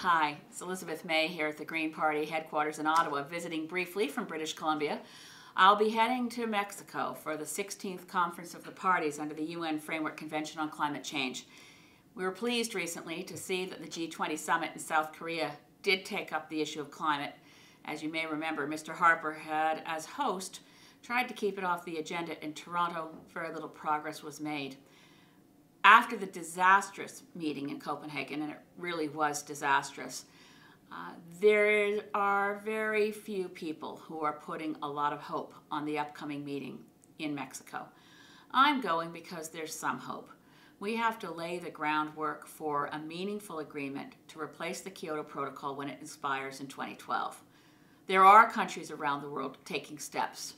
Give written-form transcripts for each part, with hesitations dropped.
Hi, it's Elizabeth May here at the Green Party headquarters in Ottawa, visiting briefly from British Columbia. I'll be heading to Mexico for the 16th Conference of the Parties under the UN Framework Convention on Climate Change. We were pleased recently to see that the G20 summit in South Korea did take up the issue of climate. As you may remember, Mr. Harper had, as host, tried to keep it off the agenda in Toronto. Very little progress was made. After the disastrous meeting in Copenhagen, and it really was disastrous, there are very few people who are putting a lot of hope on the upcoming meeting in Mexico. I'm going because there's some hope. We have to lay the groundwork for a meaningful agreement to replace the Kyoto Protocol when it expires in 2012. There are countries around the world taking steps.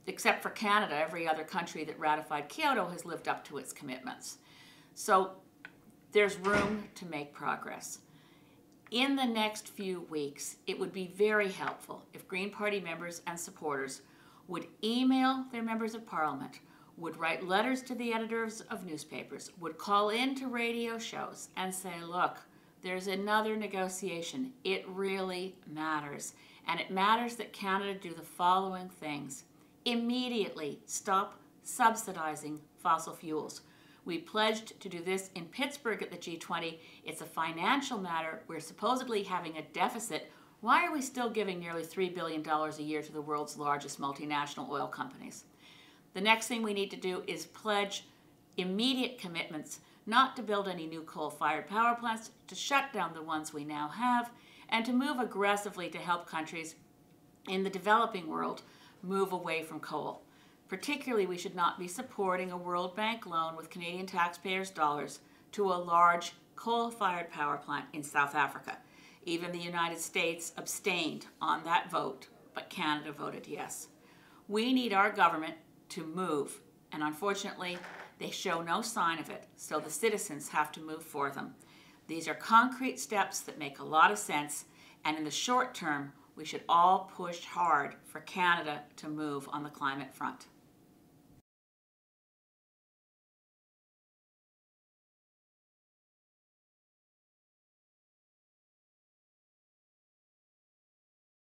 Except for Canada, every other country that ratified Kyoto has lived up to its commitments. So there's room to make progress. In the next few weeks, it would be very helpful if Green Party members and supporters would email their members of Parliament, would write letters to the editors of newspapers, would call in to radio shows and say, look, there's another negotiation. It really matters. And it matters that Canada do the following things. Immediately stop subsidizing fossil fuels. We pledged to do this in Pittsburgh at the G20. It's a financial matter. We're supposedly having a deficit. Why are we still giving nearly $3 billion a year to the world's largest multinational oil companies? The next thing we need to do is pledge immediate commitments not to build any new coal-fired power plants, to shut down the ones we now have, and to move aggressively to help countries in the developing world move away from coal. Particularly, we should not be supporting a World Bank loan with Canadian taxpayers' dollars to a large coal-fired power plant in South Africa. Even the United States abstained on that vote, but Canada voted yes. We need our government to move, and unfortunately, they show no sign of it, so the citizens have to move for them. These are concrete steps that make a lot of sense, and in the short term, we should all push hard for Canada to move on the climate front.